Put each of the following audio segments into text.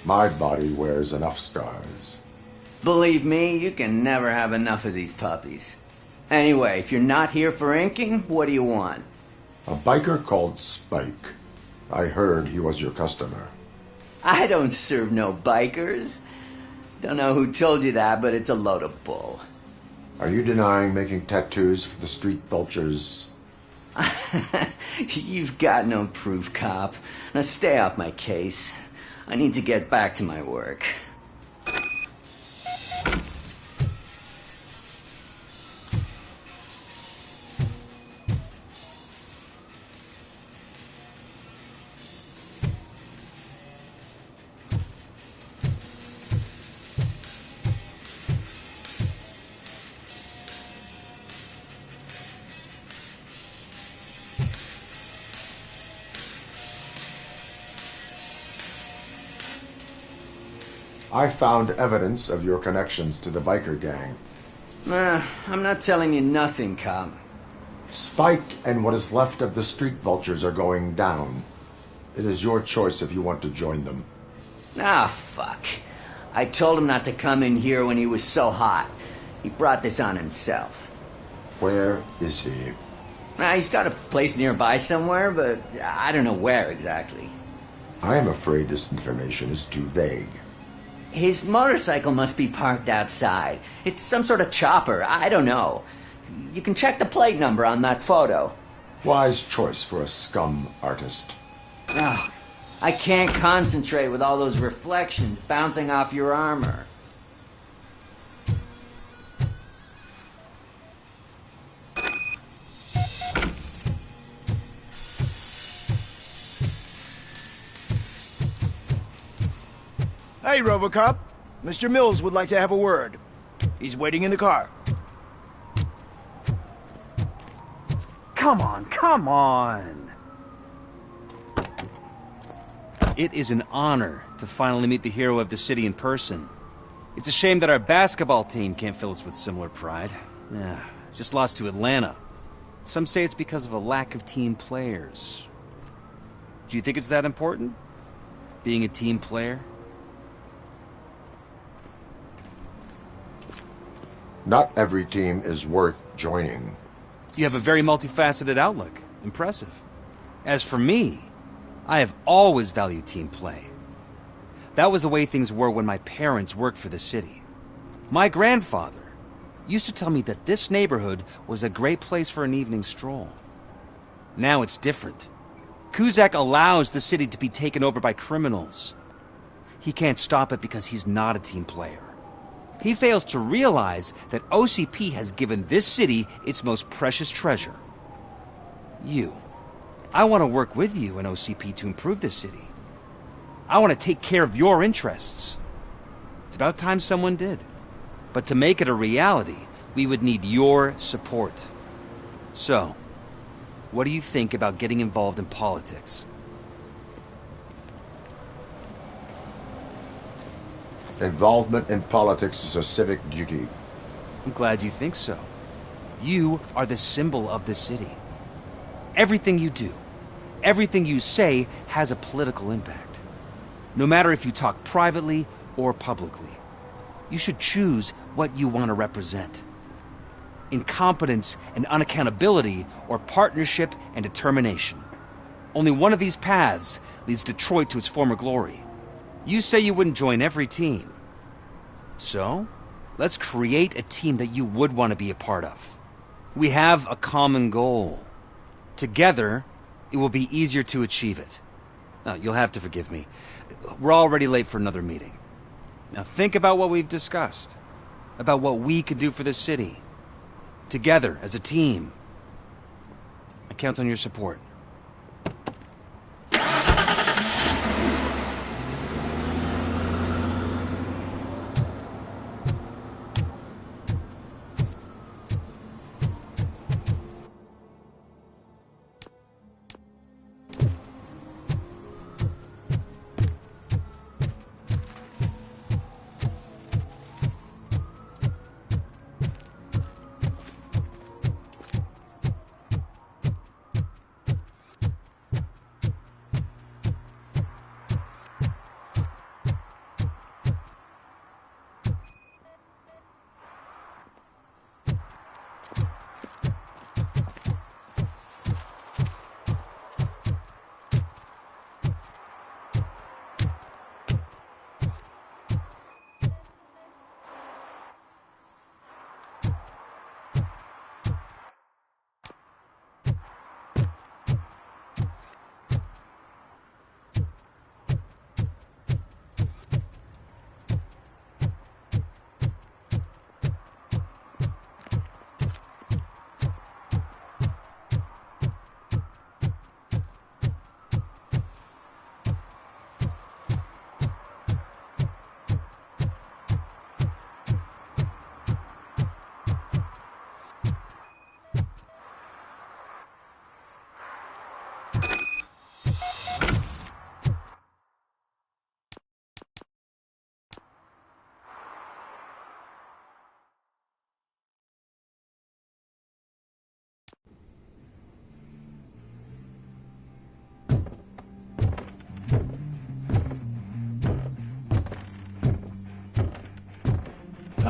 My body wears enough scars. Believe me, you can never have enough of these puppies. Anyway, if you're not here for inking, what do you want? A biker called Spike. I heard he was your customer. I don't serve no bikers. Don't know who told you that, but it's a load of bull. Are you denying making tattoos for the street vultures? You've got no proof, cop. Now stay off my case. I need to get back to my work. I found evidence of your connections to the biker gang. I'm not telling you nothing, cop. Spike and what is left of the street vultures are going down. It is your choice if you want to join them. Ah, fuck. I told him not to come in here when he was so hot. He brought this on himself. Where is he? He's got a place nearby somewhere, but I don't know where exactly. I am afraid this information is too vague. His motorcycle must be parked outside. It's some sort of chopper. I don't know. You can check the plate number on that photo. Wise choice for a scum artist. Oh, I can't concentrate with all those reflections bouncing off your armor. Hey, Robocop. Mr. Mills would like to have a word. He's waiting in the car. Come on, come on! It is an honor to finally meet the hero of the city in person. It's a shame that our basketball team can't fill us with similar pride. Just lost to Atlanta. Some say it's because of a lack of team players. Do you think it's that important? Being a team player? Not every team is worth joining. You have a very multifaceted outlook. Impressive. As for me, I have always valued team play. That was the way things were when my parents worked for the city. My grandfather used to tell me that this neighborhood was a great place for an evening stroll. Now it's different. Cusack allows the city to be taken over by criminals. He can't stop it because he's not a team player. He fails to realize that OCP has given this city its most precious treasure. You. I want to work with you and OCP to improve this city. I want to take care of your interests. It's about time someone did. But to make it a reality, we would need your support. So, what do you think about getting involved in politics? Involvement in politics is a civic duty. I'm glad you think so. You are the symbol of the city. Everything you do, everything you say has a political impact. No matter if you talk privately or publicly. You should choose what you want to represent. Incompetence and unaccountability, or partnership and determination. Only one of these paths leads Detroit to its former glory. You say you wouldn't join every team. So, let's create a team that you would want to be a part of. We have a common goal. Together, it will be easier to achieve it. Now, you'll have to forgive me. We're already late for another meeting. Now think about what we've discussed. About what we could do for this city. Together, as a team. I count on your support.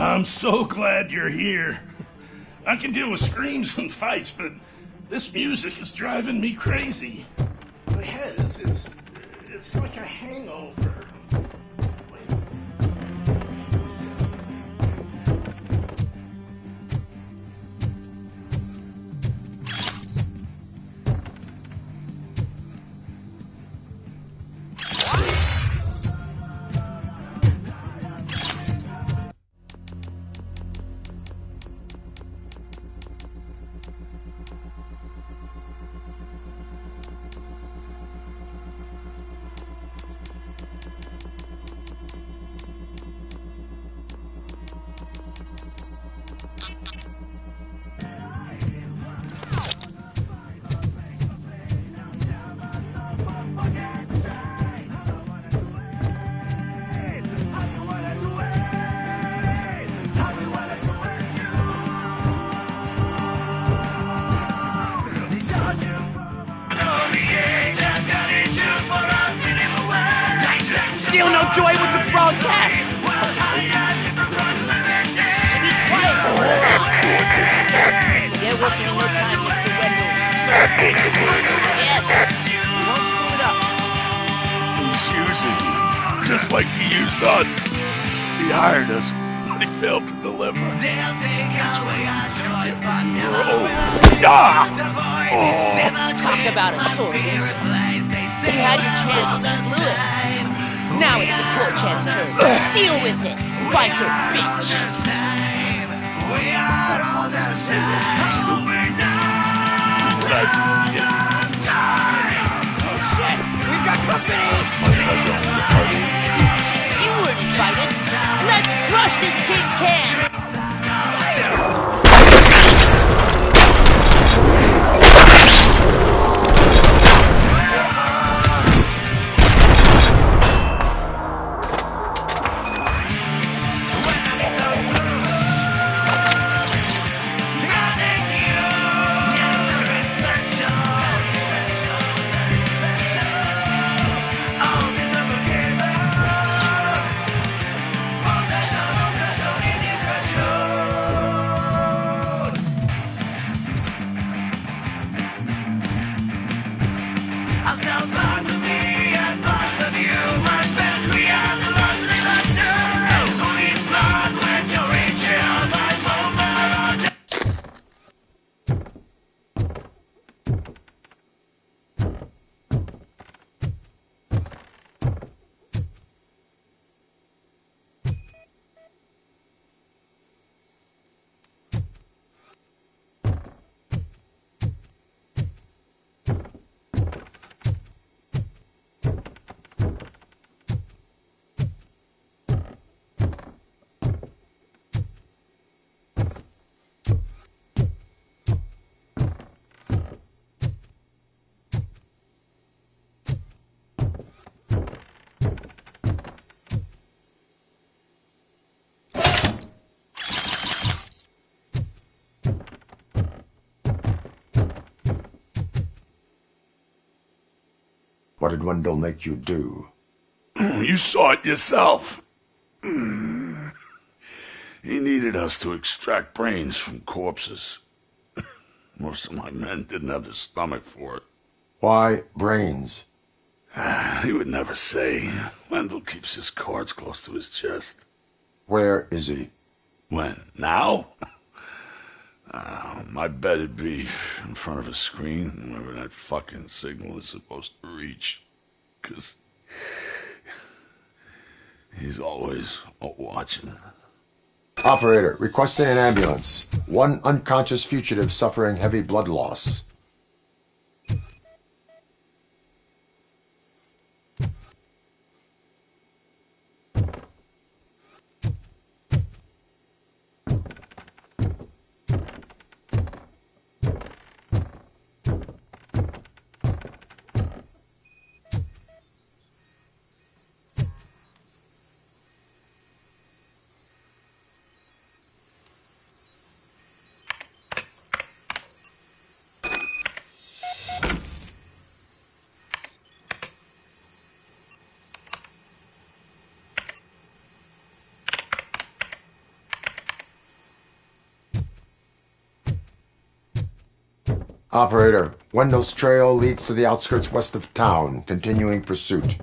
I'm so glad you're here. I can deal with screams and fights, but this music is driving me crazy. My head it's like a hangover. Wait. Still no joy with the broadcast! Be quiet, Get working in no time, Mr. Wendell. Sir. Yes. You won't screw it up. He's using you, just like he used us. He hired us, but he failed to deliver. That's why we were old. Ah! Oh. Talk about a sore loser. You had your chance and you blew it. Now it's the tour chance turn. Deal with it, biker bitch. Oh shit! We've got company! You weren't invited. Let's crush this tin can. What did Wendell make you do? You saw it yourself. He needed us to extract brains from corpses. Most of my men didn't have the stomach for it. Why brains? He would never say. Wendell keeps his cards close to his chest. Where is he? When? Now? I bet it'd be in front of a screen whenever that fucking signal is supposed to reach. 'Cause he's always watching. Operator, requesting an ambulance. One unconscious fugitive suffering heavy blood loss. Operator, Wendell's trail leads to the outskirts west of town. Continuing pursuit.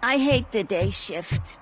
I hate the day shift.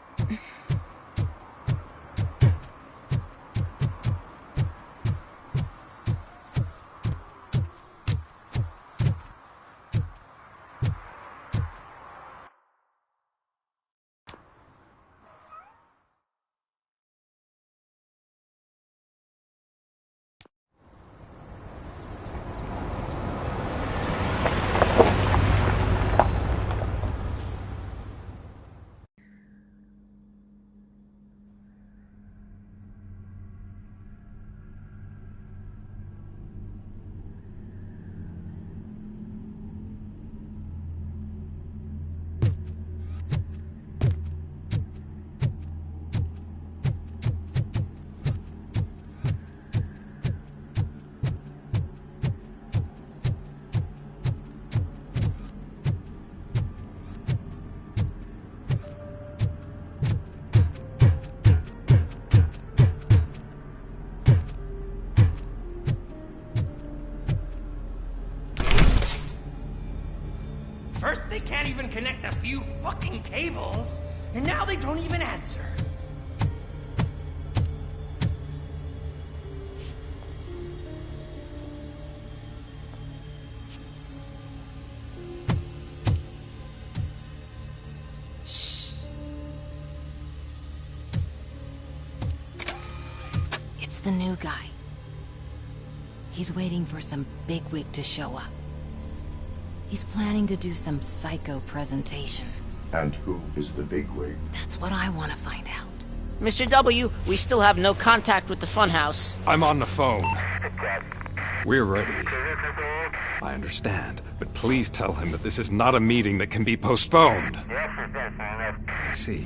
First, they can't even connect a few fucking cables, and now they don't even answer. Shh. It's the new guy. He's waiting for some bigwig to show up. He's planning to do some psycho presentation. And who is the bigwig? That's what I want to find out. Mr. W, we still have no contact with the funhouse. I'm on the phone. We're ready. I understand, but please tell him that this is not a meeting that can be postponed. I see.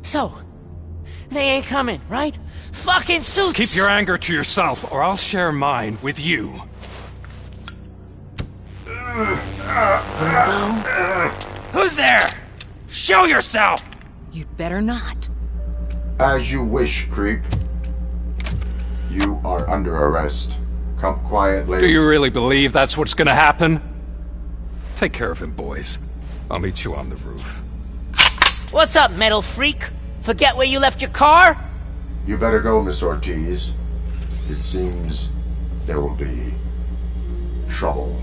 So, they ain't coming, right? Fucking suits! Keep your anger to yourself, or I'll share mine with you. Who's there? Show yourself! You'd better not. As you wish, creep. You are under arrest. Come quietly. Do you really believe that's what's gonna happen? Take care of him, boys. I'll meet you on the roof. What's up, metal freak? Forget where you left your car? You better go, Miss Ortiz. It seems there will be trouble.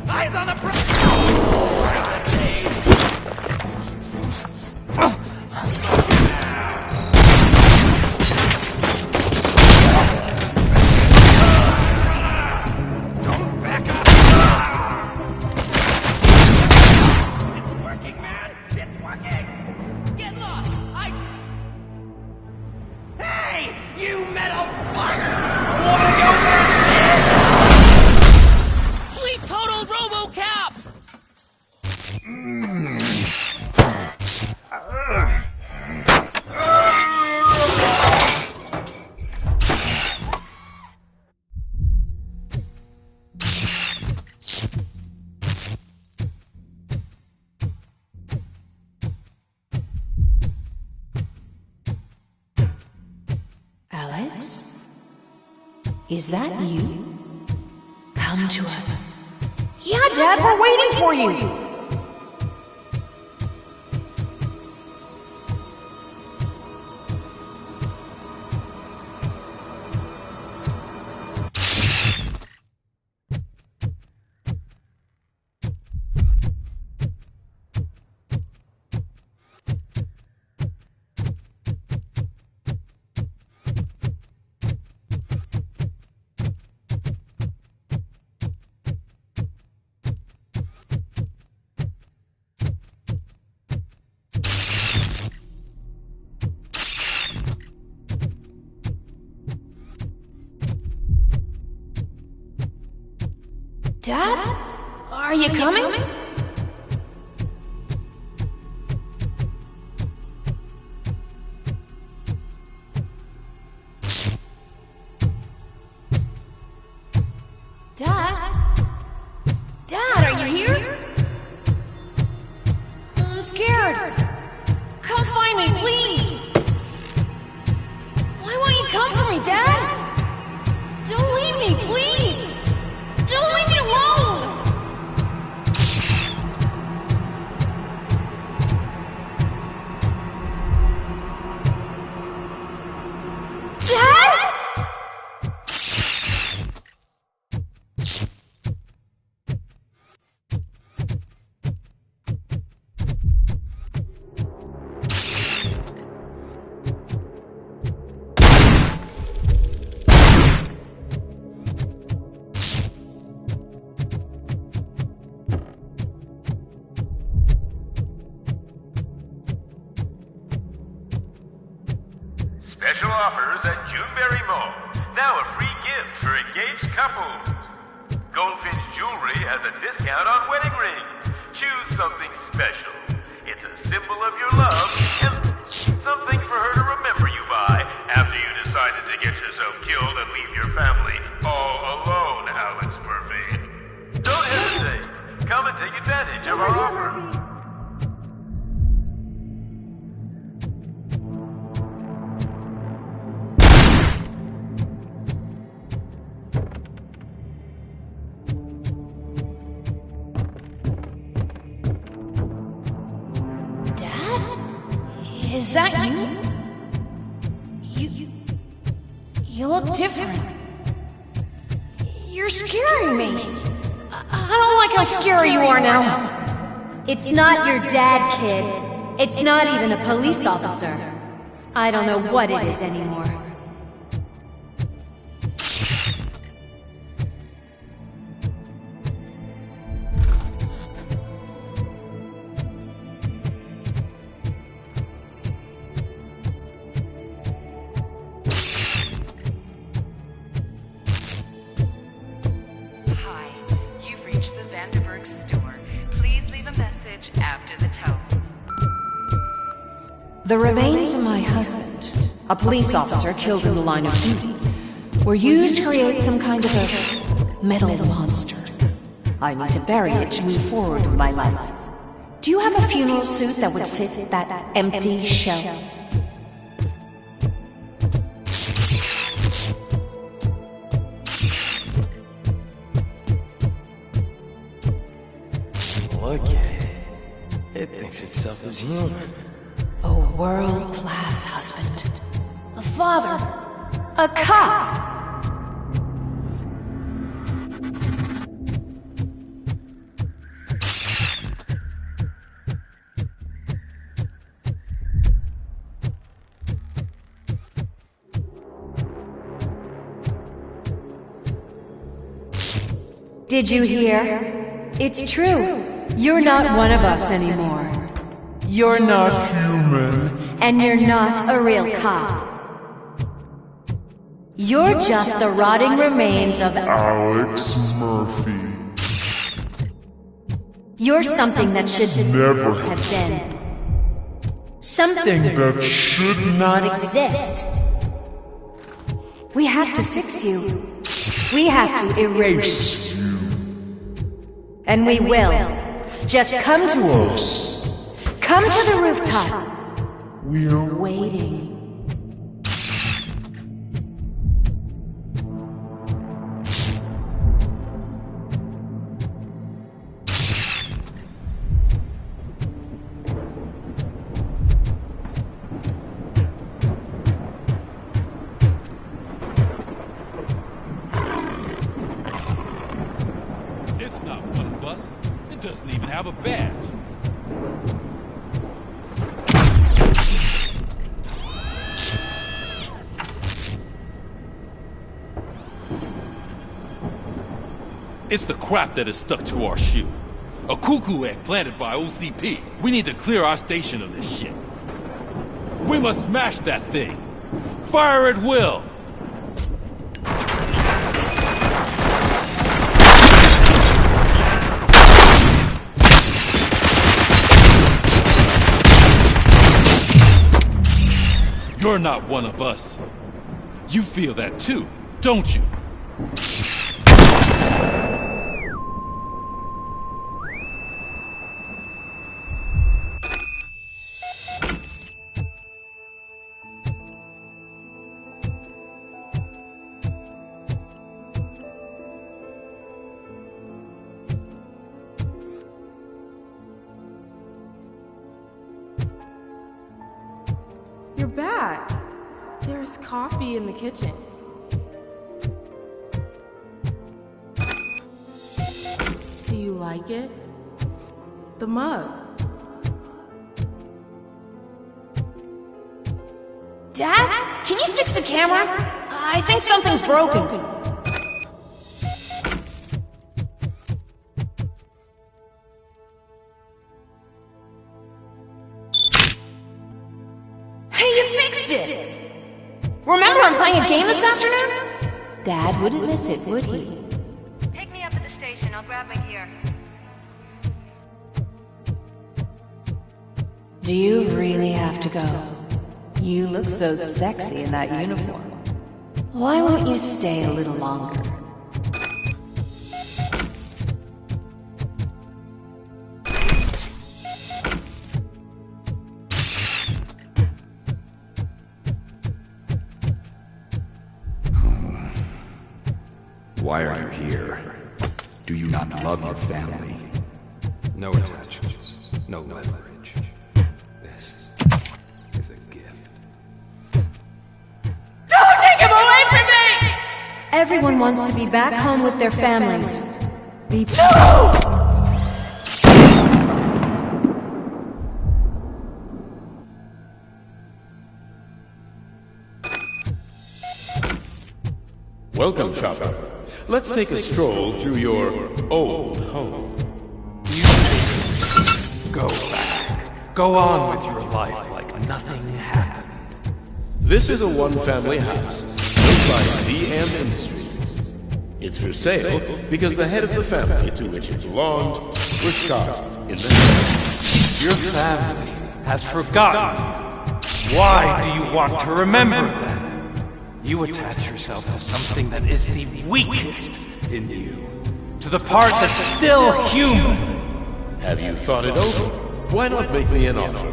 Eyes on the prize! killed Robocop! Alex? Is that you? Come to us. Yeah, Dad, we're waiting for you! Dad? Are you coming? Dad? Dad, are you here? I'm scared. Come find me, please. Why won't you come for me, Dad? Don't leave me, please. Don't leave me alone! Dad? Special offers at Juneberry Mall. Now a free gift for engaged couples. Goldfinch Jewelry has a discount on wedding rings. Choose something special. It's a symbol of your love and something for her to remember you by after you decided to get yourself killed and leave your family all alone, Alex Murphy. Don't hesitate. Come and take advantage of our offer. Is that you? You look different. You're scaring me. I don't like how scary you are now. It's not your dad, kid. It's not even a police officer. I don't know what it is anymore. The remains of my husband, a police officer killed in the line of duty, were used to create some kind of a metal monster. I need to bury it to move forward with my life. Do you have a funeral suit that would fit that empty shell? Look at it. It thinks itself as human. A world-class husband. A father. A cop. Did you hear? It's true. You're not one of us anymore. You're not human. And you're not a real cop. You're just the rotting remains of Alex Murphy. You're something that should Never have been. Something that should not exist. We have to fix you. We have to erase you. And we will. Just come to us. Come to the rooftop. We're Waiting. It's not one of us. It doesn't even have a badge. It's the crap that is stuck to our shoe. A cuckoo egg planted by OCP. We need to clear our station of this shit. We must smash that thing. Fire at will. You're not one of us. You feel that too, don't you? You're back. There's coffee in the kitchen. Do you like it? The mug. Dad? Can you fix the camera? I think something's broken. Hey, you fixed it! Remember I'm playing a game this afternoon? Dad wouldn't miss it, would he? Pick me up at the station. I'll grab my gear. Do you really have to go? You look so sexy in that uniform. Why won't you stay a little longer? Why are you here? Do you not love your family? No attachments, no leverage. This is a gift. Don't take him away from me! Everyone wants to be back home with their families. No! Welcome, Chopper. Let's take a stroll through your old home. Go back. Go on with your life like nothing happened. This is a one-family house built by ZM Industries. It's for sale because the head of the family to which it belonged was shot in the head. Your family has forgotten you. Why do you want to remember them? You attach yourself to something that is the weakest in you. To the part that's still human. Have you thought it over? Why not make me an offer?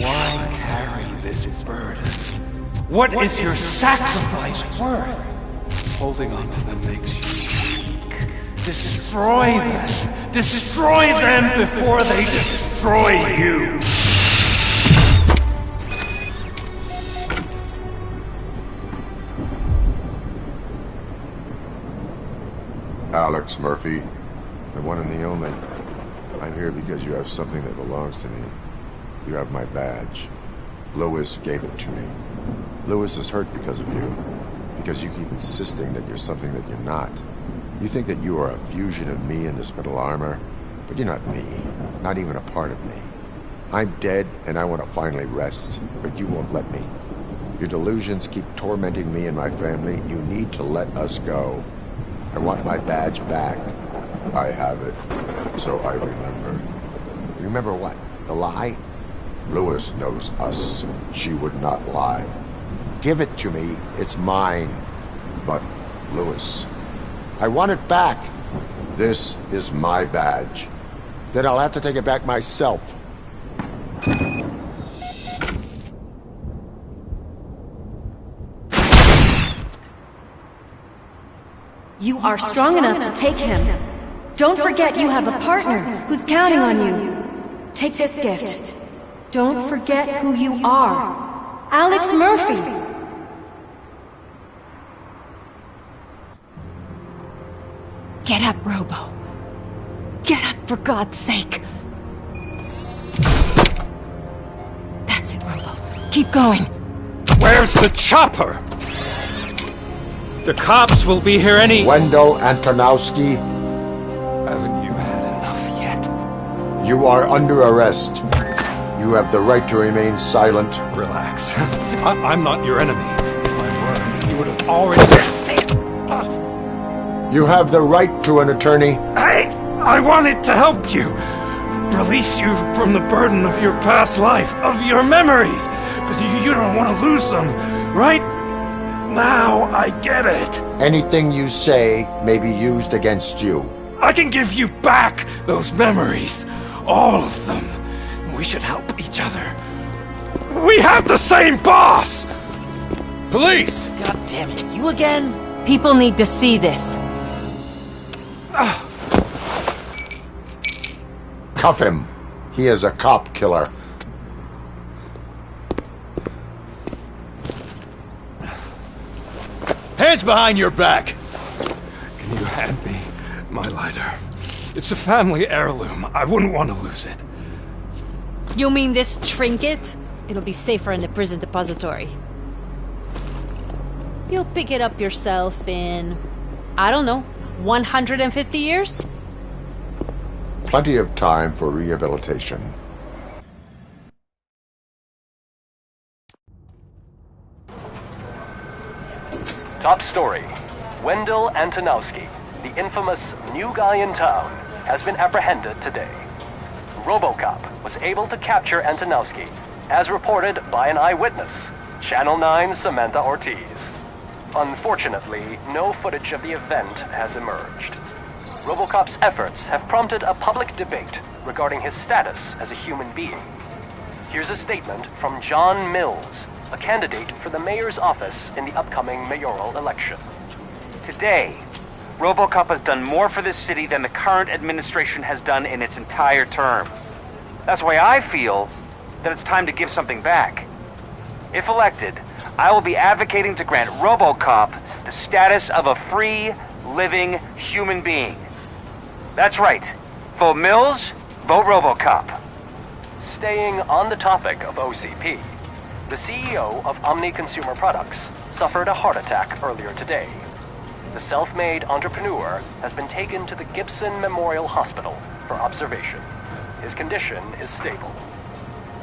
Why carry this burden? What is your sacrifice worth? Holding on to them makes you weak. Destroy them. Destroy them before they destroy you. Alex Murphy, the one and the only. I'm here because you have something that belongs to me. You have my badge. Lewis gave it to me. Lewis is hurt because of you. Because you keep insisting that you're something that you're not. You think that you are a fusion of me in this metal armor, but you're not me. Not even a part of me. I'm dead, and I want to finally rest, but you won't let me. Your delusions keep tormenting me and my family. You need to let us go. I want my badge back. I have it. So I remember. Remember what? The lie? Lewis knows us. She would not lie. Give it to me. It's mine. But, Lewis, I want it back. This is my badge. Then I'll have to take it back myself. You are strong enough to take him. Don't forget you have a partner who's counting on you. Take this gift. Don't forget who you are. Alex Murphy. Get up, Robo. Get up, for God's sake. That's it, Robo. Keep going. Where's the chopper? The cops will be here any... Wendell Antonowski, Haven't you had enough yet? you are under arrest. You have the right to remain silent. Relax. I'm not your enemy. If I were, you would have already... You have the right to an attorney. I wanted to help you. Release you from the burden of your past life, of your memories. But you don't want to lose them, right? Now I get it. Anything you say may be used against you. I can give you back those memories. All of them. We should help each other. We have the same boss! Police! God damn it, you again? People need to see this. Cuff him. He is a cop killer. Hands behind your back! Can you hand me my lighter? It's a family heirloom. I wouldn't want to lose it. You mean this trinket? It'll be safer in the prison depository. You'll pick it up yourself in, I don't know, 150 years? Plenty of time for rehabilitation. Top story. Wendell Antonowski, the infamous new guy in town, has been apprehended today. Robocop was able to capture Antonowski, as reported by an eyewitness, Channel 9's Samantha Ortiz. Unfortunately, no footage of the event has emerged. Robocop's efforts have prompted a public debate regarding his status as a human being. Here's a statement from John Mills, a candidate for the mayor's office in the upcoming mayoral election. Today, Robocop has done more for this city than the current administration has done in its entire term. That's why I feel that it's time to give something back. If elected, I will be advocating to grant Robocop the status of a free, living human being. That's right. Vote Mills, vote Robocop. Staying on the topic of OCP, the CEO of Omni Consumer Products suffered a heart attack earlier today. The self-made entrepreneur has been taken to the Gibson Memorial Hospital for observation. His condition is stable.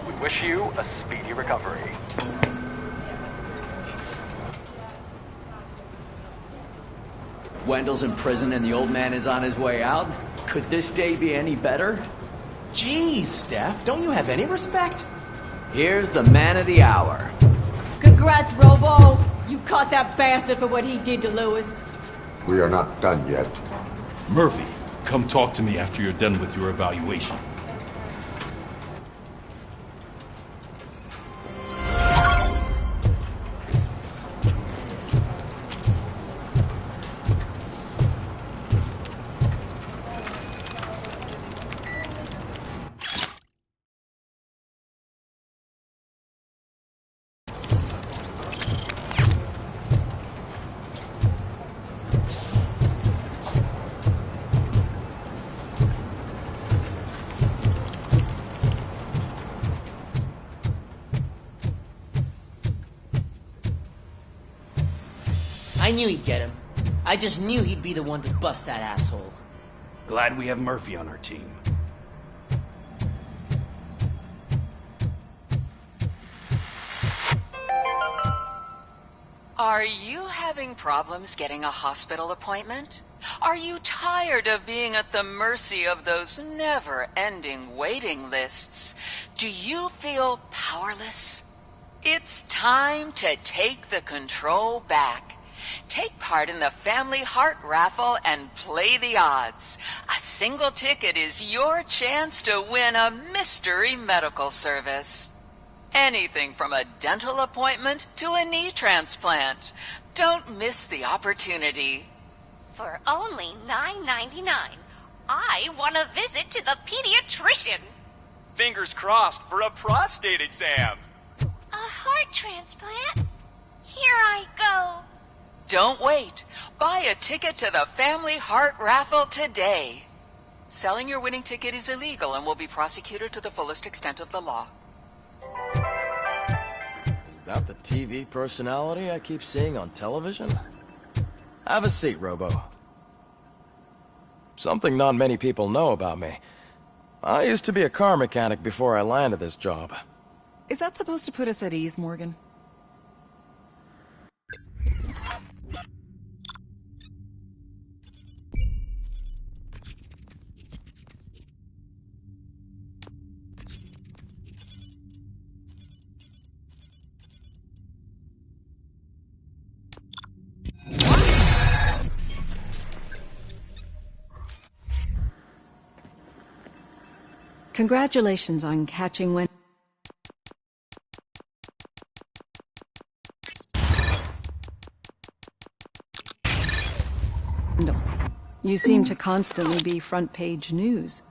We wish you a speedy recovery. Wendell's in prison and the old man is on his way out? Could this day be any better? Jeez, Steph, don't you have any respect? Here's the man of the hour. Congrats, Robo! You caught that bastard for what he did to Lewis. We are not done yet. Murphy, come talk to me after you're done with your evaluation. I knew he'd get him. I just knew he'd be the one to bust that asshole. Glad we have Murphy on our team. Are you having problems getting a hospital appointment? Are you tired of being at the mercy of those never-ending waiting lists? Do you feel powerless? It's time to take the control back. Take part in the Family Heart Raffle and play the odds. A single ticket is your chance to win a mystery medical service. Anything from a dental appointment to a knee transplant. Don't miss the opportunity. For only $9.99, I want to visit to the pediatrician. Fingers crossed for a prostate exam. A heart transplant? Here I go. Don't wait. Buy a ticket to the Family Heart Raffle today. Selling your winning ticket is illegal and will be prosecuted to the fullest extent of the law. Is that the TV personality I keep seeing on television? Have a seat, Robo. Something not many people know about me. I used to be a car mechanic before I landed this job. Is that supposed to put us at ease, Morgan? Congratulations on catching Wendell. You seem to constantly be front-page news.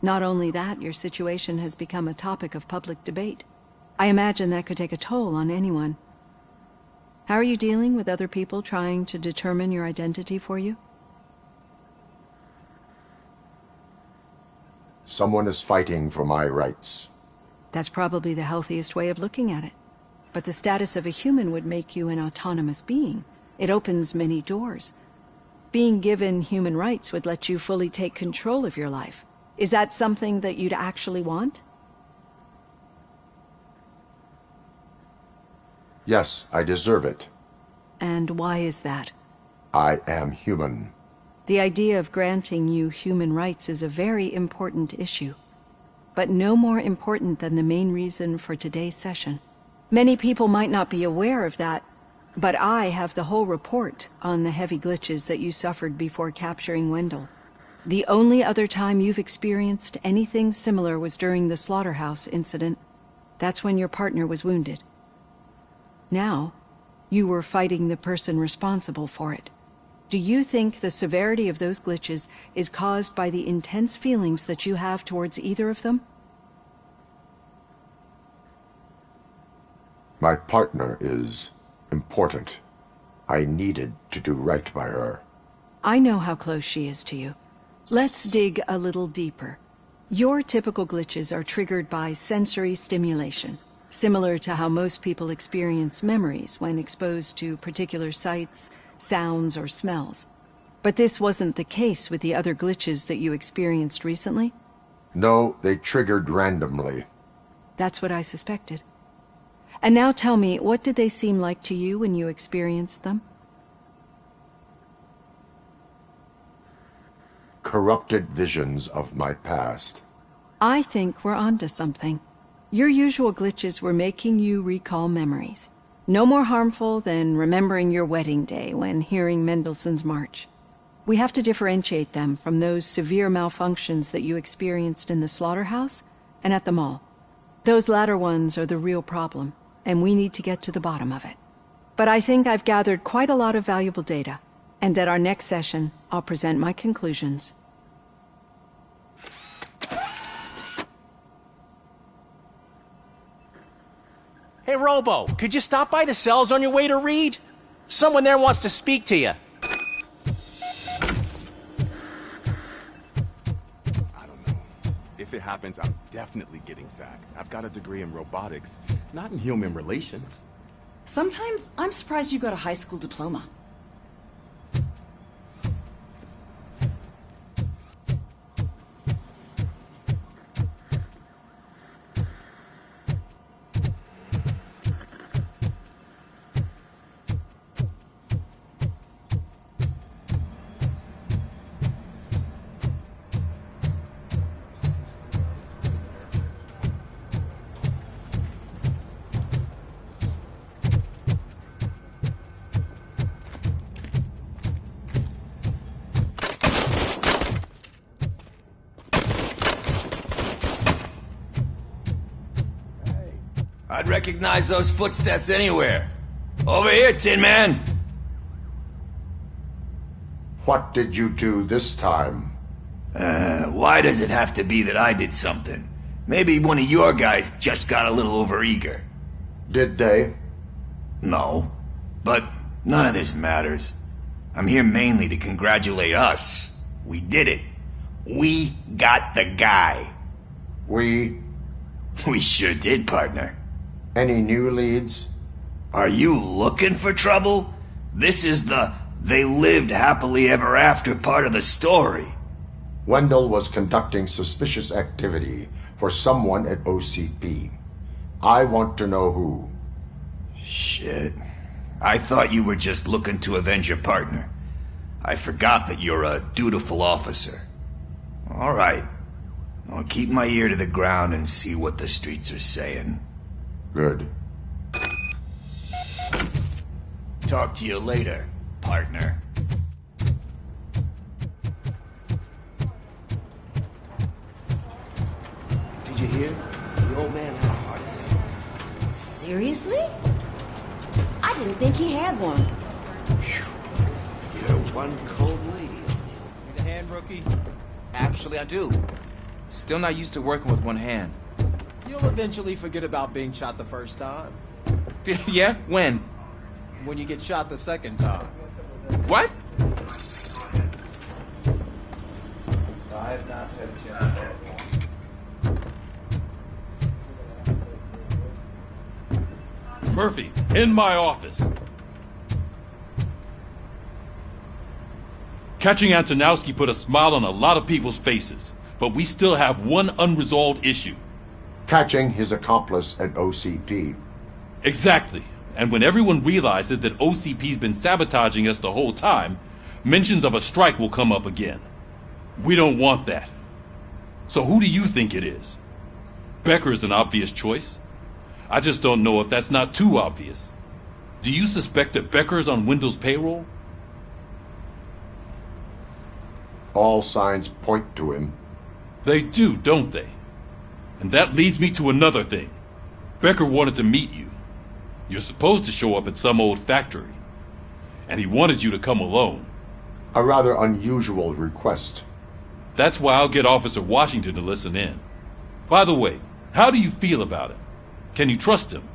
Not only that, your situation has become a topic of public debate. I imagine that could take a toll on anyone. How are you dealing with other people trying to determine your identity for you? Someone is fighting for my rights. That's probably the healthiest way of looking at it. But the status of a human would make you an autonomous being. It opens many doors. Being given human rights would let you fully take control of your life. Is that something that you'd actually want? Yes, I deserve it. And why is that? I am human. The idea of granting you human rights is a very important issue, but no more important than the main reason for today's session. Many people might not be aware of that, but I have the whole report on the heavy glitches that you suffered before capturing Wendell. The only other time you've experienced anything similar was during the slaughterhouse incident. That's when your partner was wounded. Now, you were fighting the person responsible for it. Do you think the severity of those glitches is caused by the intense feelings that you have towards either of them? My partner is important. I needed to do right by her. I know how close she is to you. Let's dig a little deeper. Your typical glitches are triggered by sensory stimulation, similar to how most people experience memories when exposed to particular sights, sounds, or smells. But this wasn't the case with the other glitches that you experienced recently? No, they triggered randomly. That's what I suspected. And now tell me, what did they seem like to you when you experienced them? Corrupted visions of my past. I think we're onto something. Your usual glitches were making you recall memories. No more harmful than remembering your wedding day when hearing Mendelssohn's March. We have to differentiate them from those severe malfunctions that you experienced in the slaughterhouse and at the mall. Those latter ones are the real problem, and we need to get to the bottom of it. But I think I've gathered quite a lot of valuable data, and at our next session, I'll present my conclusions. Hey, Robo, could you stop by the cells on your way to Reed? Someone there wants to speak to you. If it happens, I'm definitely getting sacked. I've got a degree in robotics, not in human relations. Sometimes I'm surprised you got a high school diploma. I'd recognize those footsteps anywhere. Over here, Tin Man! What did you do this time? Why does it have to be that I did something? Maybe one of your guys just got a little overeager. Did they? No. But none of this matters. I'm here mainly to congratulate us. We did it. We got the guy. We sure did, partner. Any new leads? Are you looking for trouble? This is the they lived happily ever after part of the story. Wendell was conducting suspicious activity for someone at OCP. I want to know who. Shit. I thought you were just looking to avenge your partner. I forgot that you're a dutiful officer. All right. I'll keep my ear to the ground and see what the streets are saying. Good. Talk to you later, partner. Did you hear? The old man had a heart attack. Seriously? I didn't think he had one. You're one cold lady. Need a hand, rookie? Actually, I do. Still not used to working with one hand. You'll eventually forget about being shot the first time. Yeah? When? When you get shot the second time. What? I have not had a chance. Murphy, in my office. Catching Antonowski put a smile on a lot of people's faces, but we still have one unresolved issue. Catching his accomplice at OCP. Exactly. And when everyone realizes that OCP's been sabotaging us the whole time, mentions of a strike will come up again. We don't want that. So who do you think it is? Becker's an obvious choice. I just don't know if that's not too obvious. Do you suspect that Becker's on Wendell's payroll? All signs point to him. They do, don't they? And that leads me to another thing. Becker wanted to meet you. You're supposed to show up at some old factory. And he wanted you to come alone. A rather unusual request. That's why I'll get Officer Washington to listen in. By the way, how do you feel about him? Can you trust him?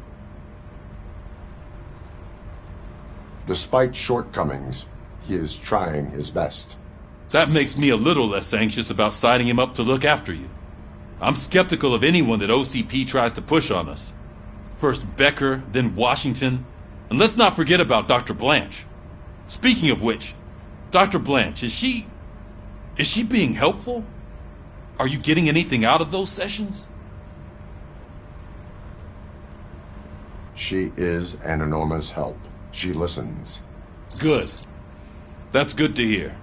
Despite shortcomings, he is trying his best. That makes me a little less anxious about signing him up to look after you. I'm skeptical of anyone that OCP tries to push on us. First Becker, then Washington, and let's not forget about Dr. Blanche. Speaking of which, Dr. Blanche, is she being helpful? Are you getting anything out of those sessions? She is an enormous help. She listens. Good. That's good to hear.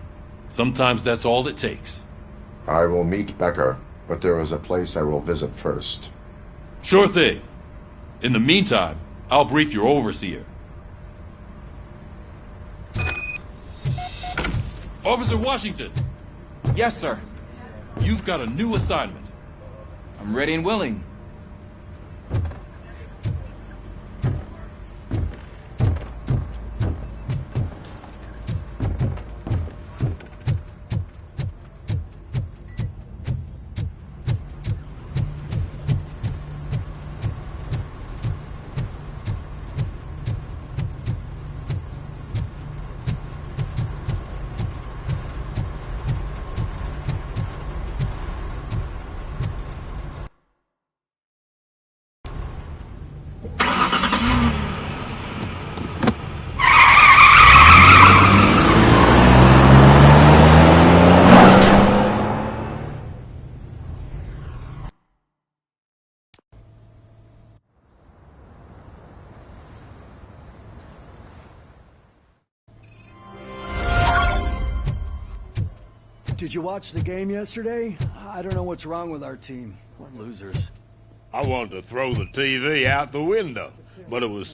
Sometimes that's all it takes. I will meet Becker, but there is a place I will visit first. Sure thing. In the meantime, I'll brief your overseer. Officer Washington! Yes, sir. You've got a new assignment. I'm ready and willing. Did you watch the game yesterday? I don't know what's wrong with our team. We're losers. I wanted to throw the TV out the window, but it was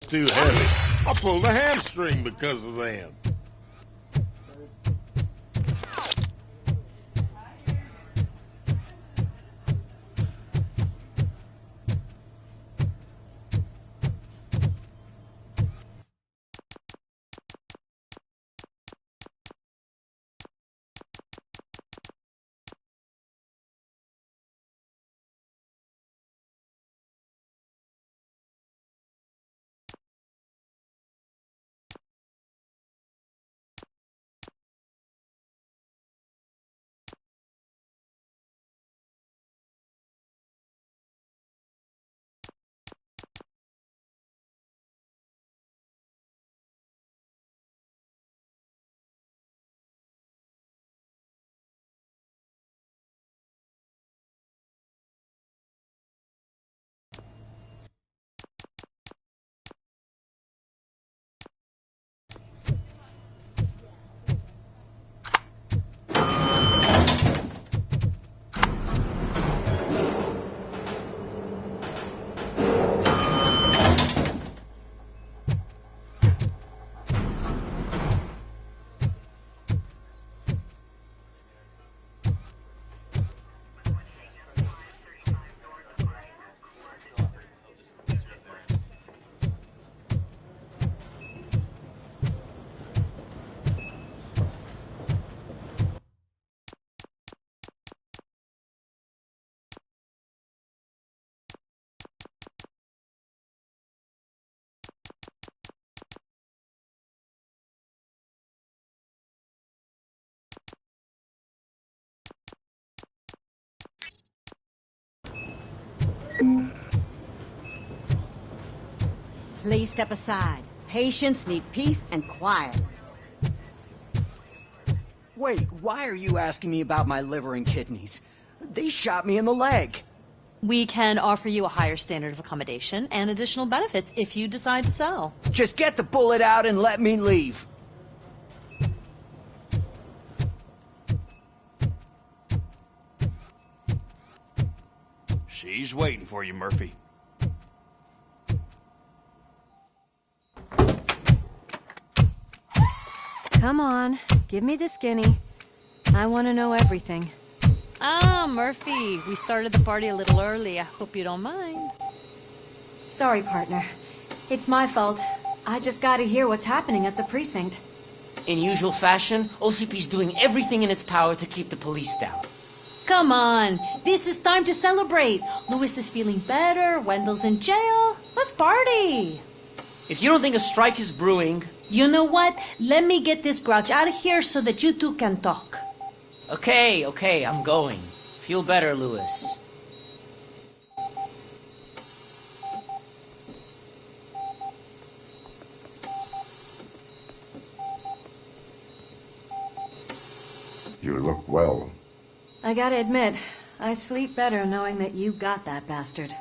too heavy. I pulled a hamstring because of them. Please step aside. Patients need peace and quiet. Wait, why are you asking me about my liver and kidneys? They shot me in the leg. We can offer you a higher standard of accommodation and additional benefits if you decide to sell. Just get the bullet out and let me leave. She's waiting for you, Murphy. Come on, give me the skinny. I want to know everything. Ah, Murphy, we started the party a little early. I hope you don't mind. Sorry, partner. It's my fault. I just gotta hear what's happening at the precinct. In usual fashion, OCP's doing everything in its power to keep the police down. Come on, this is time to celebrate. Louis is feeling better, Wendell's in jail. Let's party. If you don't think a strike is brewing... You know what? Let me get this grouch out of here so that you two can talk. Okay, I'm going. Feel better, Louis. You look well. I gotta admit, I sleep better knowing that you got that bastard.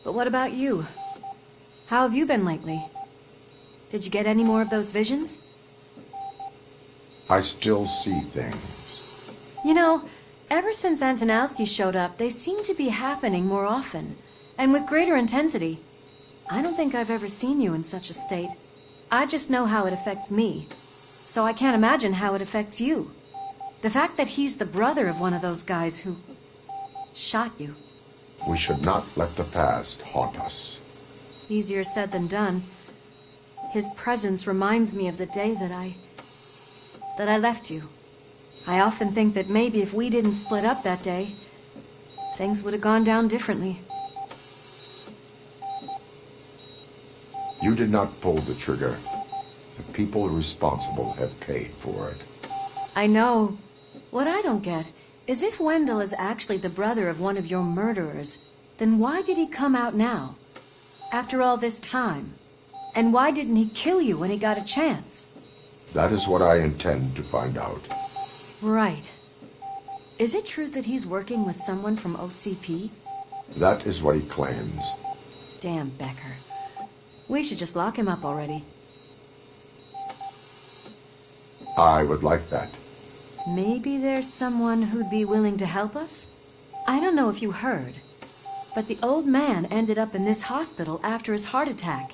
But what about you? How have you been lately? Did you get any more of those visions? I still see things. You know, ever since Antonowski showed up, they seem to be happening more often, and with greater intensity. I don't think I've ever seen you in such a state. I just know how it affects me, so I can't imagine how it affects you. The fact that he's the brother of one of those guys who shot you. We should not let the past haunt us. Easier said than done. His presence reminds me of the day that I left you. I often think that maybe if we didn't split up that day, things would have gone down differently. You did not pull the trigger. The people responsible have paid for it. I know. What I don't get is if Wendell is actually the brother of one of your murderers, then why did he come out now? After all this time? And why didn't he kill you when he got a chance? That is what I intend to find out. Right. Is it true that he's working with someone from OCP? That is what he claims. Damn Becker. We should just lock him up already. I would like that. Maybe there's someone who'd be willing to help us? I don't know if you heard, but the old man ended up in this hospital after his heart attack.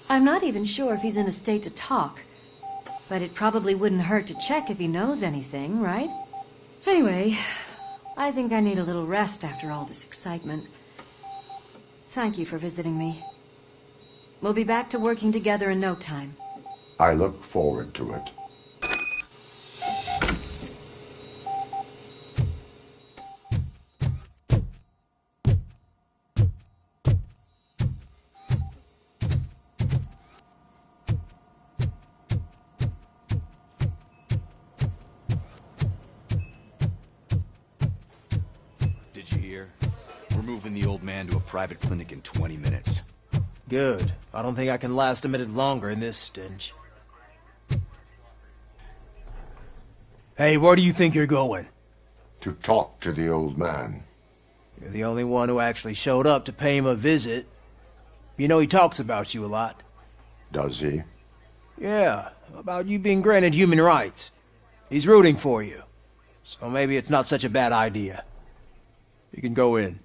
I'm not even sure if he's in a state to talk, but it probably wouldn't hurt to check if he knows anything, right? Anyway, I think I need a little rest after all this excitement. Thank you for visiting me. We'll be back to working together in no time. I look forward to it. We're moving the old man to a private clinic in 20 minutes. Good. I don't think I can last a minute longer in this stench. Hey, where do you think you're going? To talk to the old man. You're the only one who actually showed up to pay him a visit. You know he talks about you a lot. Does he? Yeah, about you being granted human rights. He's rooting for you. So maybe it's not such a bad idea. You can go in.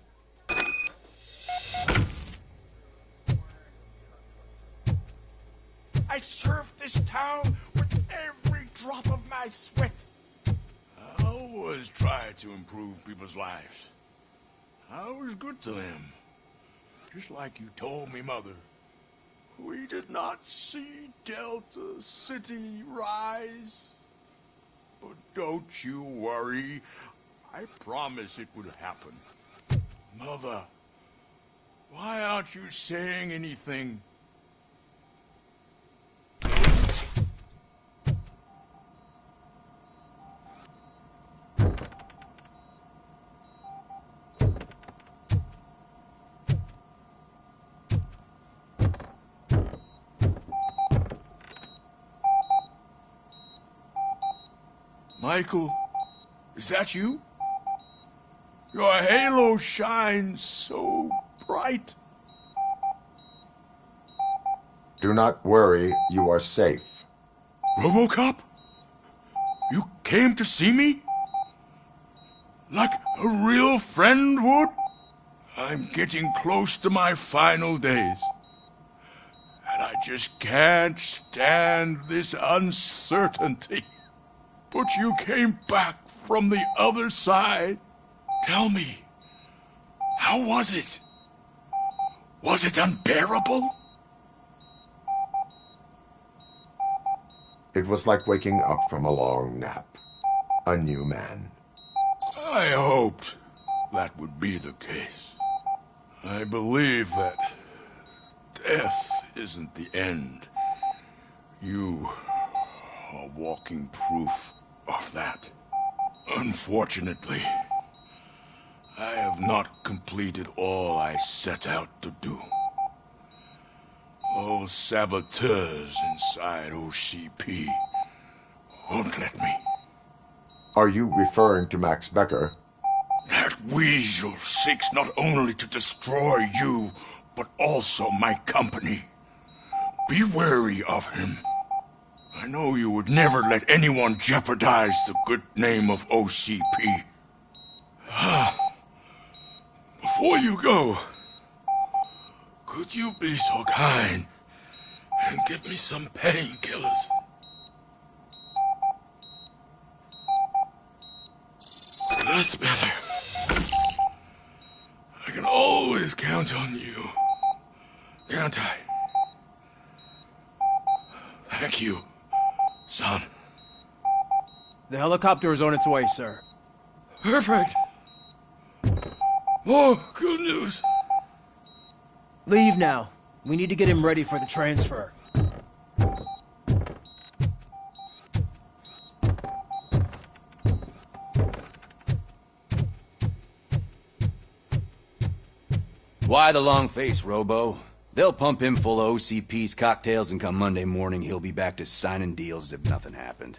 I served this town with every drop of my sweat. I always tried to improve people's lives. I was good to them. Just like you told me, Mother. We did not see Delta City rise. But don't you worry. I promise it would happen. Mother, why aren't you saying anything? Michael, is that you? Your halo shines so bright. Do not worry, you are safe. Robocop? You came to see me? Like a real friend would? I'm getting close to my final days. And I just can't stand this uncertainty. But you came back from the other side. Tell me, how was it? Was it unbearable? It was like waking up from a long nap. A new man. I hoped that would be the case. I believe that death isn't the end. You are walking proof of that. Unfortunately, I have not completed all I set out to do. Those saboteurs inside OCP won't let me. Are you referring to Max Becker? That weasel seeks not only to destroy you, but also my company. Be wary of him. I know you would never let anyone jeopardize the good name of OCP. Before you go, could you be so kind and give me some painkillers? That's better. I can always count on you, can't I? Thank you, son. The helicopter is on its way, sir. Perfect. Oh, good news. Leave now. We need to get him ready for the transfer. Why the long face, Robo? They'll pump him full of OCP's cocktails, and come Monday morning he'll be back to signing deals as if nothing happened.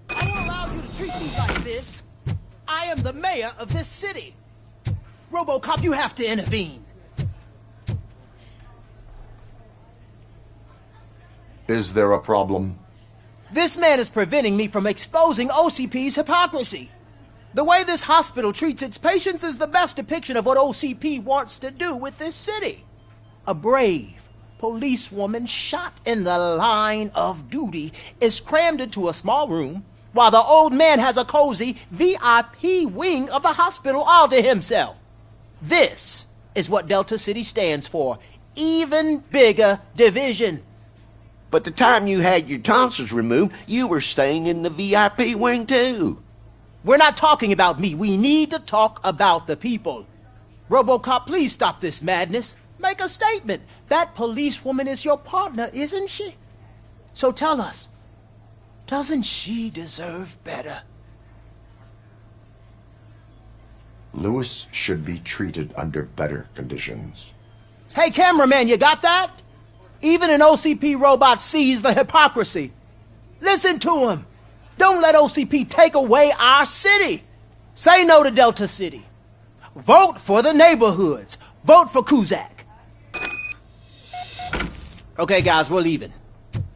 I don't allow you to treat me like this. I am the mayor of this city. Robocop, you have to intervene. Is there a problem? This man is preventing me from exposing OCP's hypocrisy. The way this hospital treats its patients is the best depiction of what OCP wants to do with this city. A brave policewoman shot in the line of duty is crammed into a small room, while the old man has a cozy VIP wing of the hospital all to himself. This is what Delta City stands for. Even bigger division. But the time you had your tonsils removed, you were staying in the VIP wing too. We're not talking about me. We need to talk about the people. Robocop, please stop this madness. Make a statement. That policewoman is your partner, isn't she? So tell us, doesn't she deserve better? Lewis should be treated under better conditions. Hey, cameraman, you got that? Even an OCP robot sees the hypocrisy. Listen to him. Don't let OCP take away our city. Say no to Delta City. Vote for the neighborhoods. Vote for Kuzak. Okay, guys, we're leaving.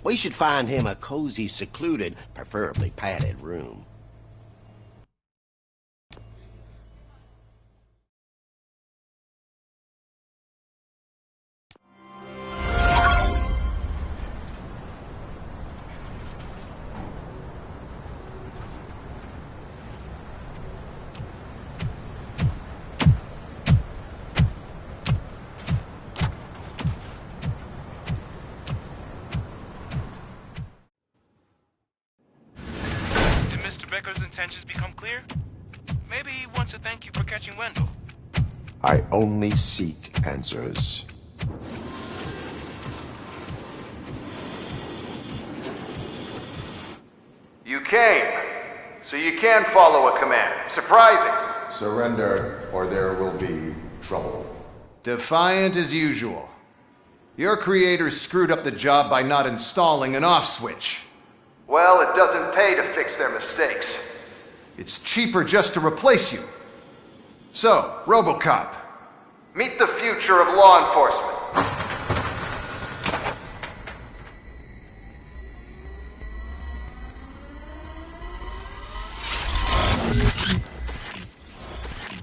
We should find him a cozy, secluded, preferably padded room. Becker's intentions become clear? Maybe he wants to thank you for catching Wendell. I only seek answers. You came. so you can follow a command. Surprising. Surrender, or there will be trouble. Defiant as usual. Your creators screwed up the job by not installing an off switch. Well, it doesn't pay to fix their mistakes. It's cheaper just to replace you. So, Robocop. Meet the future of law enforcement.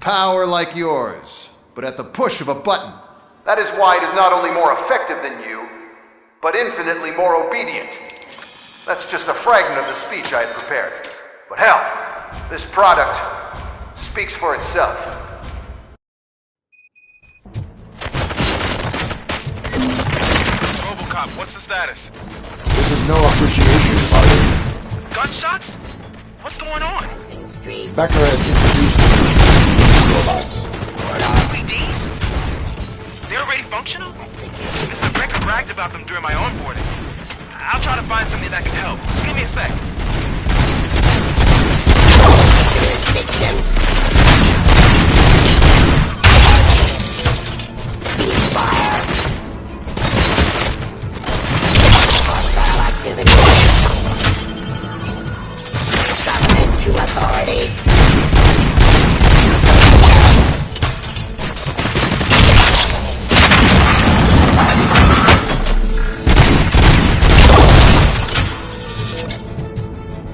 Power like yours, but at the push of a button. That is why it is not only more effective than you, but infinitely more obedient. That's just a fragment of the speech I had prepared. But hell, this product speaks for itself. Robocop, what's the status? This is no appreciation party. Gunshots? What's going on? Becker has introduced robots. LEDs? They're already functional? Mr. Becker bragged about them during my onboarding. I'll try to find something that can help. Just give me a sec.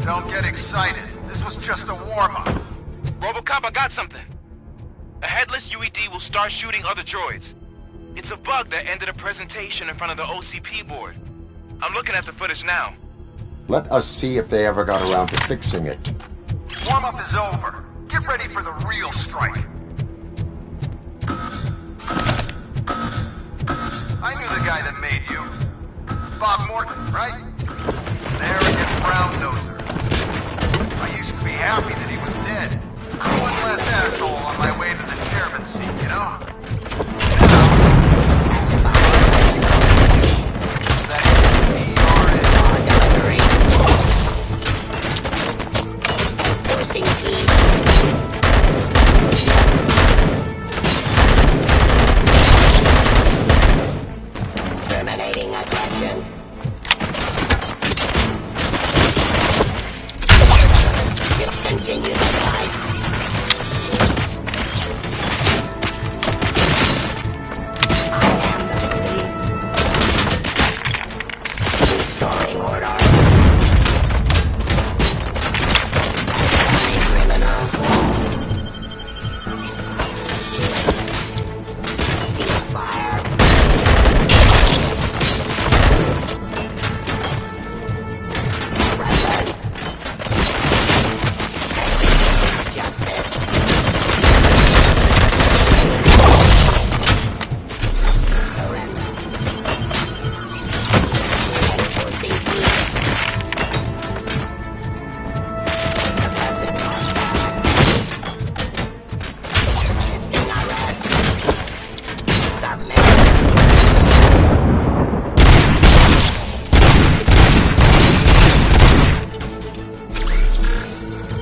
Don't get excited. This was just a warm-up. Robocop, I got something. A headless UED will start shooting other droids. It's a bug that ended a presentation in front of the OCP board. I'm looking at the footage now. Let us see if they ever got around to fixing it. Warm-up is over. Get ready for the real strike. I knew the guy that made you. Bob Morton, right? An arrogant brown noser. I used to be happy that he was dead. One less asshole on my way to the chairman's seat, you know? Terminating aggression. Discontinue the fight. I am the police. Restoring order. Criminal. Ceasefire.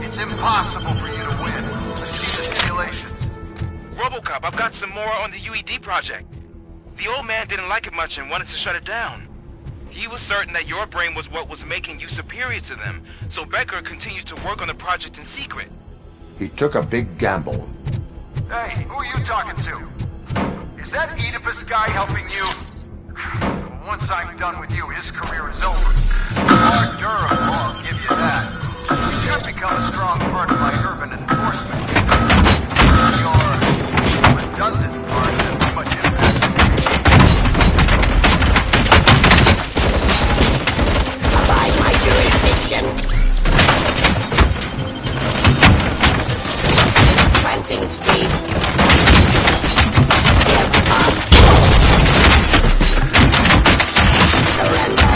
It's impossible for you to win. I see the simulations. Robocop, I've got some more on the UED project. The old man didn't like it much and wanted to shut it down. He was certain that your brain was what was making you superior to them, so Becker continued to work on the project in secret. He took a big gamble. Hey, who are you talking to? Is that Oedipus guy helping you? Once I'm done with you, his career is over. More durable, I'll give you that. You could become a strong part of my urban enforcement. Your redundant part has too much impact. Abide my jurisdiction. Cleansing streets. Give up. Surrender.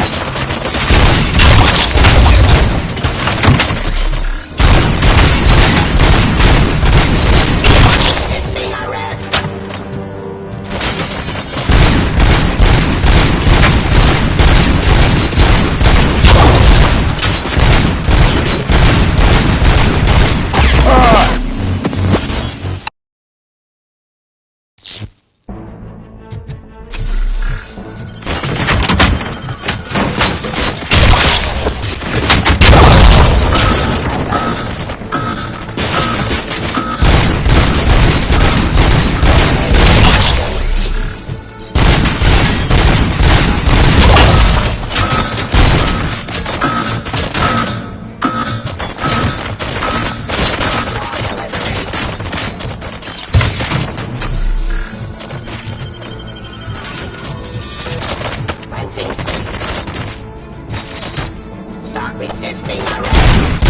Stop resisting arrest!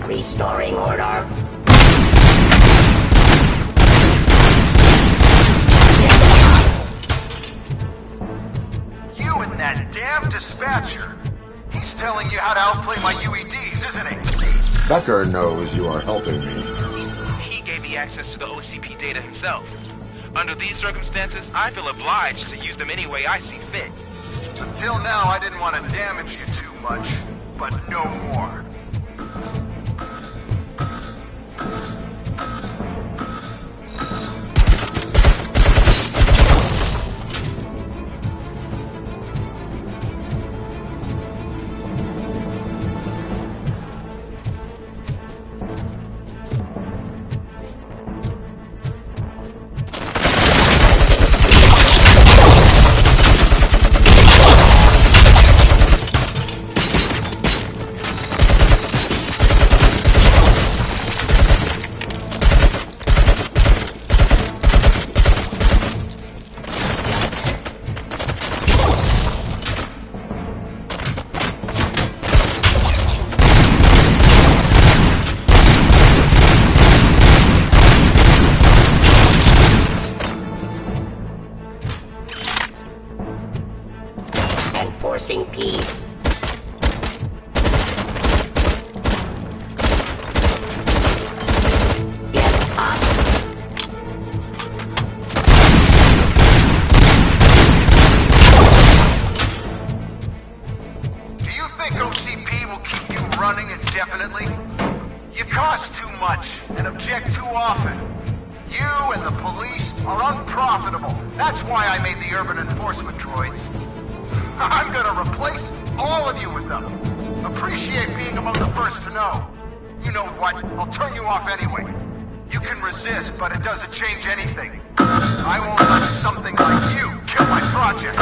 Restoring order. You and that damn dispatcher. He's telling you how to outplay my UEDs, isn't he? Becker knows you are helping me. He gave me access to the OCP data himself. Under these circumstances, I feel obliged to use them any way I see fit. Until now, I didn't want to damage you too much, but no more. Enforcing peace. Get up. Do you think OCP will keep you running indefinitely? You cost too much and object too often. You and the police are unprofitable. That's why I made the urban enforcement droids. I'm gonna replace all of you with them. Appreciate being among the first to know. You know what? I'll turn you off anyway. You can resist, but it doesn't change anything. I won't let something like you kill my project.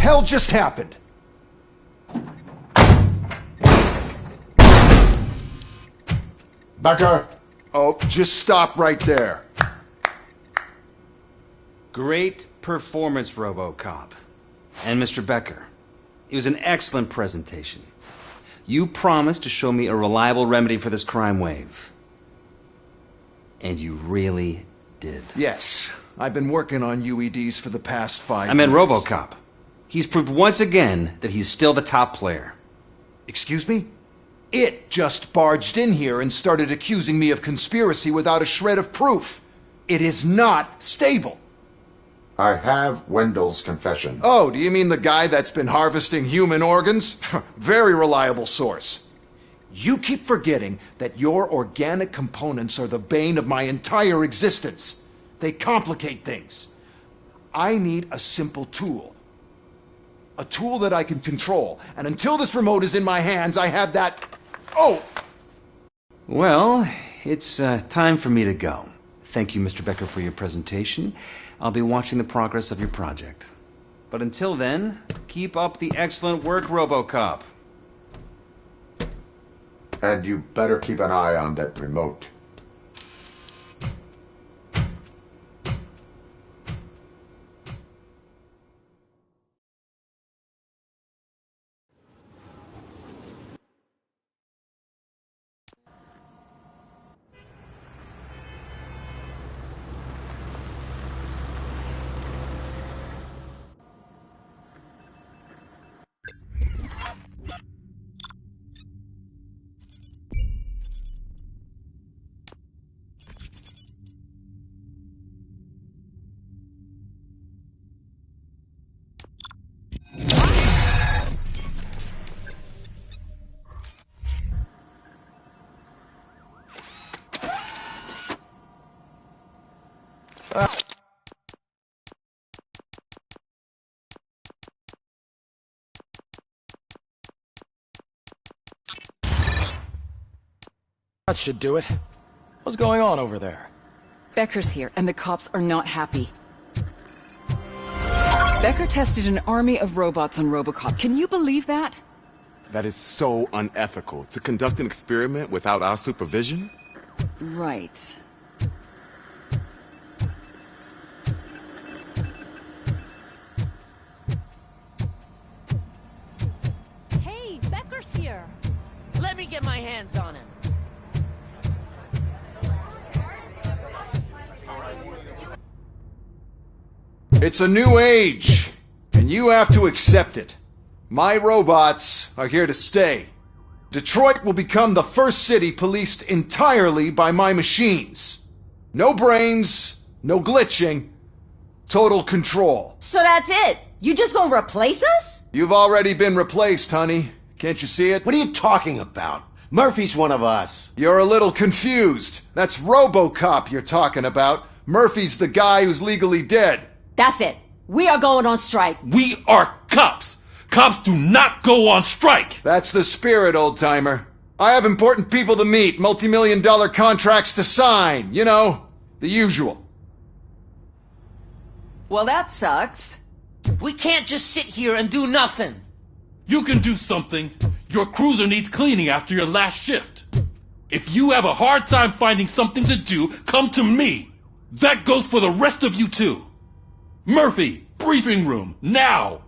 hell just happened? Becker! Oh, just stop right there. Great performance, Robocop. And Mr. Becker, it was an excellent presentation. You promised to show me a reliable remedy for this crime wave. And you really did. Yes, I've been working on UEDs for the past 5 years. I meant Robocop. He's proved once again that he's still the top player. Excuse me? It just barged in here and started accusing me of conspiracy without a shred of proof. It is not stable. I have Wendell's confession. Oh, do you mean the guy that's been harvesting human organs? Very reliable source. You keep forgetting that your organic components are the bane of my entire existence. They complicate things. I need a simple tool. A tool that I can control. And until this remote is in my hands, I have that... Oh! Well, it's time for me to go. Thank you, Mr. Becker, for your presentation. I'll be watching the progress of your project. But until then, keep up the excellent work, Robocop. And you better keep an eye on that remote. That should do it. What's going on over there? Becker's here, and the cops are not happy. Becker tested an army of robots on Robocop. Can you believe that? That is so unethical. To conduct an experiment without our supervision? Right. Hey, Becker's here. Let me get my hands on him. It's a new age, and you have to accept it. My robots are here to stay. Detroit will become the first city policed entirely by my machines. No brains, no glitching, total control. So that's it? You just gonna replace us? You've already been replaced, honey. Can't you see it? What are you talking about? Murphy's one of us. You're a little confused. That's Robocop you're talking about. Murphy's the guy who's legally dead. That's it. We are going on strike. We are cops. Cops do not go on strike. That's the spirit, old-timer. I have important people to meet, multi-million-dollar contracts to sign. You know, the usual. Well, that sucks. We can't just sit here and do nothing. You can do something. Your cruiser needs cleaning after your last shift. If you have a hard time finding something to do, come to me. That goes for the rest of you too. Murphy, briefing room, now!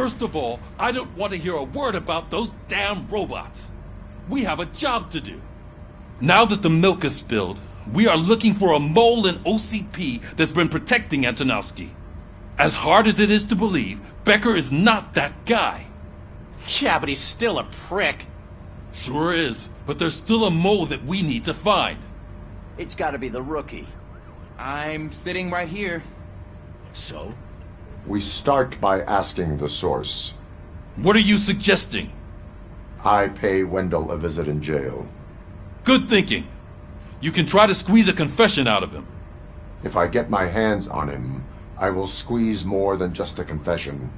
First of all, I don't want to hear a word about those damn robots. We have a job to do. Now that the milk is spilled, we are looking for a mole in OCP that's been protecting Antonowski. As hard as it is to believe, Becker is not that guy. Yeah, but he's still a prick. Sure is, but there's still a mole that we need to find. It's gotta be the rookie. I'm sitting right here. So? We start by asking the source. What are you suggesting? I pay Wendell a visit in jail. Good thinking. You can try to squeeze a confession out of him. If I get my hands on him, I will squeeze more than just a confession.